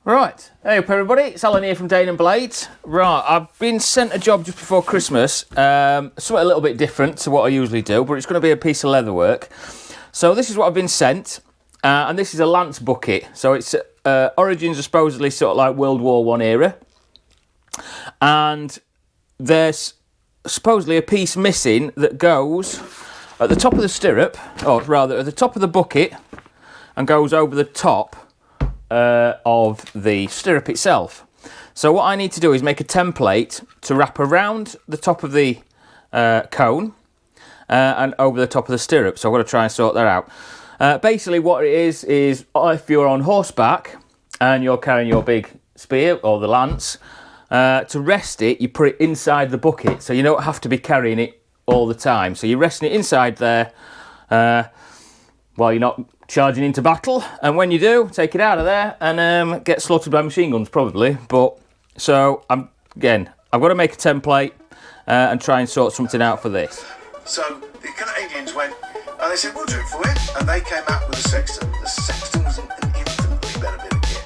Right, hey up everybody, it's Alan here from Danumblades. Right, I've been sent a job just before Christmas, something a little bit different to what I usually do, but it's going to be a piece of leather work. So this is what I've been sent, and this is a Lance bucket. So its origins are supposedly sort of like World War I era, and there's supposedly a piece missing that goes at the top of the stirrup, or rather at the top of the bucket, and goes over the top of the stirrup itself. So what I need to do is make a template to wrap around the top of the cone and over the top of the stirrup. So I've got to try and sort that out. Basically what it is if you're on horseback and you're carrying your big spear or the lance, to rest it, you put it inside the bucket, so you don't have to be carrying it all the time. So you're resting it inside there while you're not charging into battle, and when you do, take it out of there and get slaughtered by machine guns probably. But so I've got to make a template and try and sort something out for this. So the Canadians went and they said, we'll do it for you, and they came out with a sexton. The sexton was an infinitely better bit of kit,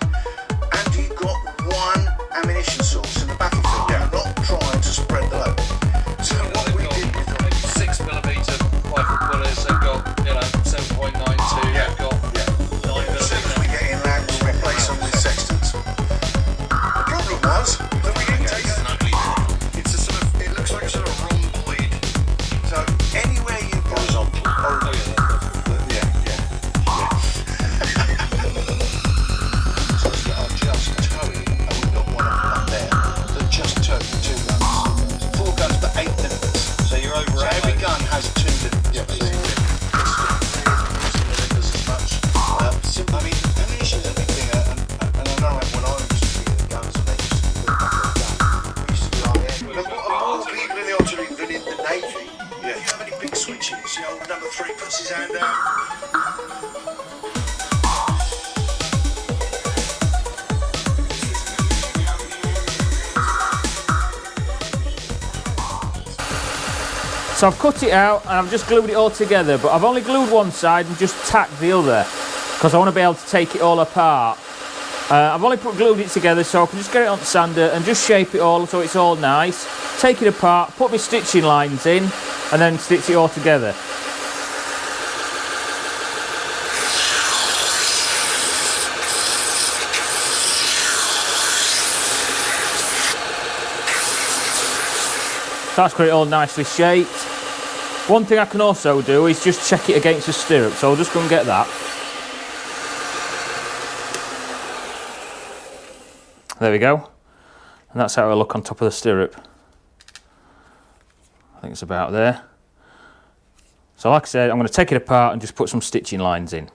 and you got one ammunition source in the battlefield. You're not trying to spread the load. So what we did with them, 6mm rifle bullets, they've got 7.92. Yeah. They've got 9mm. As soon as we get inland, we'll replace them with sextants. The problem was that we didn't take an ugly one. It's a sort of, it looks like a sort of rhomboid. So anywhere you go, So it's got just towing, and we've got one up there that just towed 2 guns. 4 guns, but 8 limbers. So you're over. So every gun has 2 limbers. Yeah, I mean, ammunition is a big thing, and I know when I was shooting guns and they used to build up a gun, we used to be like, but more people in the artillery than in the Navy. Yeah. If you have any big switches, the old number 3 puts his hand out. So I've cut it out and I've just glued it all together, but I've only glued one side and just tacked the other because I want to be able to take it all apart. I've only glued it together so I can just get it on the sander and just shape it all so it's all nice. Take it apart, put my stitching lines in and then stitch it all together. So that's got it all nicely shaped. One thing I can also do is just check it against the stirrup, so I'll just go and get that. There we go. And that's how it'll look on top of the stirrup. I think it's about there. So like I said, I'm going to take it apart and just put some stitching lines in.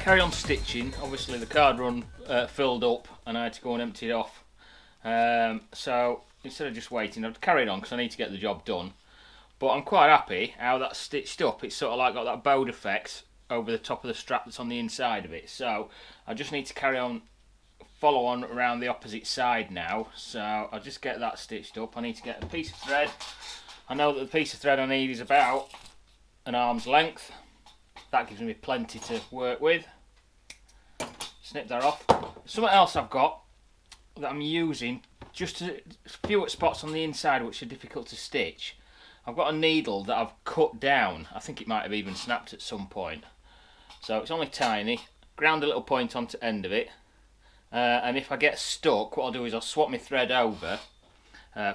carry on stitching. Obviously the card run filled up and I had to go and empty it off. So instead of just waiting, I'd carry it on because I need to get the job done. But I'm quite happy how that's stitched up. It's sort of like got that bowed effect over the top of the strap that's on the inside of it. So I just need to carry on, follow on around the opposite side now. So I'll just get that stitched up. I need to get a piece of thread. I know that the piece of thread I need is about an arm's length. That gives me plenty to work with. Snip that off. Something else I've got that I'm using, just a few spots on the inside which are difficult to stitch. I've got a needle that I've cut down. I think it might have even snapped at some point. So it's only tiny. Ground a little point onto the end of it. And if I get stuck, what I'll do is I'll swap my thread over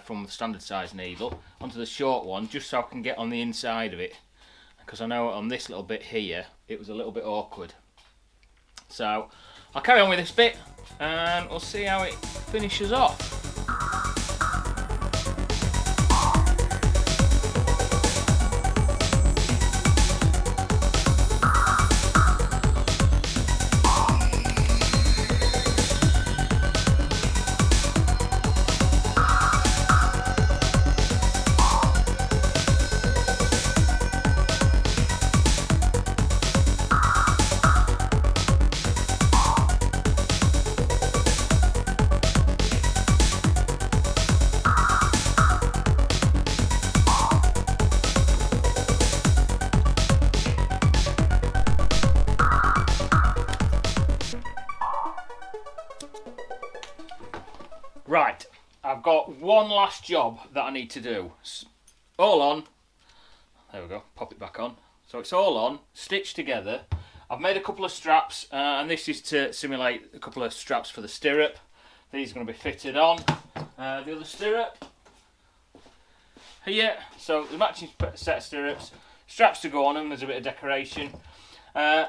from the standard size needle onto the short one, just so I can get on the inside of it. Because I know on this little bit here, it was a little bit awkward. So I'll carry on with this bit and we'll see how it finishes off. Right, I've got one last job that I need to do. All on, there we go, pop it back on. So it's all on, stitched together. I've made a couple of straps, and this is to simulate a couple of straps for the stirrup. These are going to be fitted on. The other stirrup here, so the matching set of stirrups, straps to go on them, there's a bit of decoration.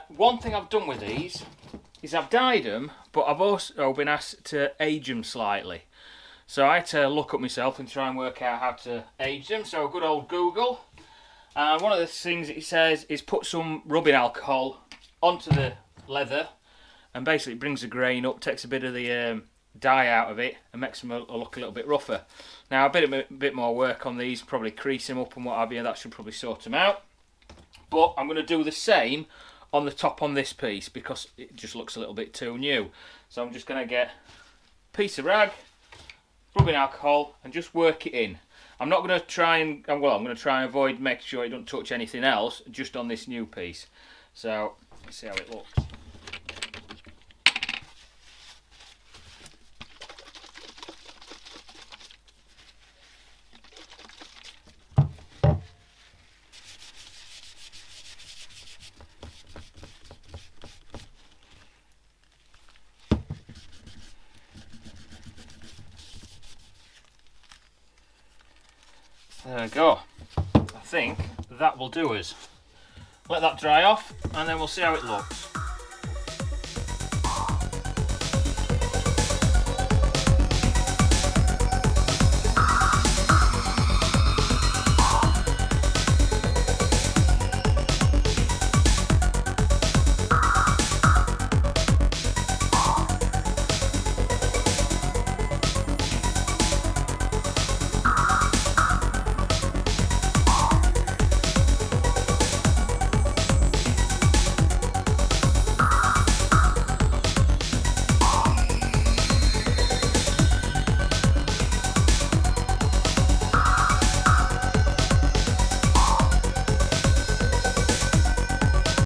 One thing I've done with these is I've dyed them, but I've also been asked to age them slightly. So I had to look up myself and try and work out how to age them. So good old Google. One of the things it says is put some rubbing alcohol onto the leather, and basically it brings the grain up, takes a bit of the dye out of it, and makes them look a little bit rougher. Now a bit more work on these, probably crease them up and what have you. That should probably sort them out. But I'm going to do the same on the top on this piece because it just looks a little bit too new. So I'm just going to get a piece of rag, rubbing alcohol, and just work it in. I'm not going to try and, well, I'm going to try and avoid making sure it don't touch anything else just on this new piece. So let's see how it looks. There we go. I think that will do us. Let that dry off and then we'll see how it looks.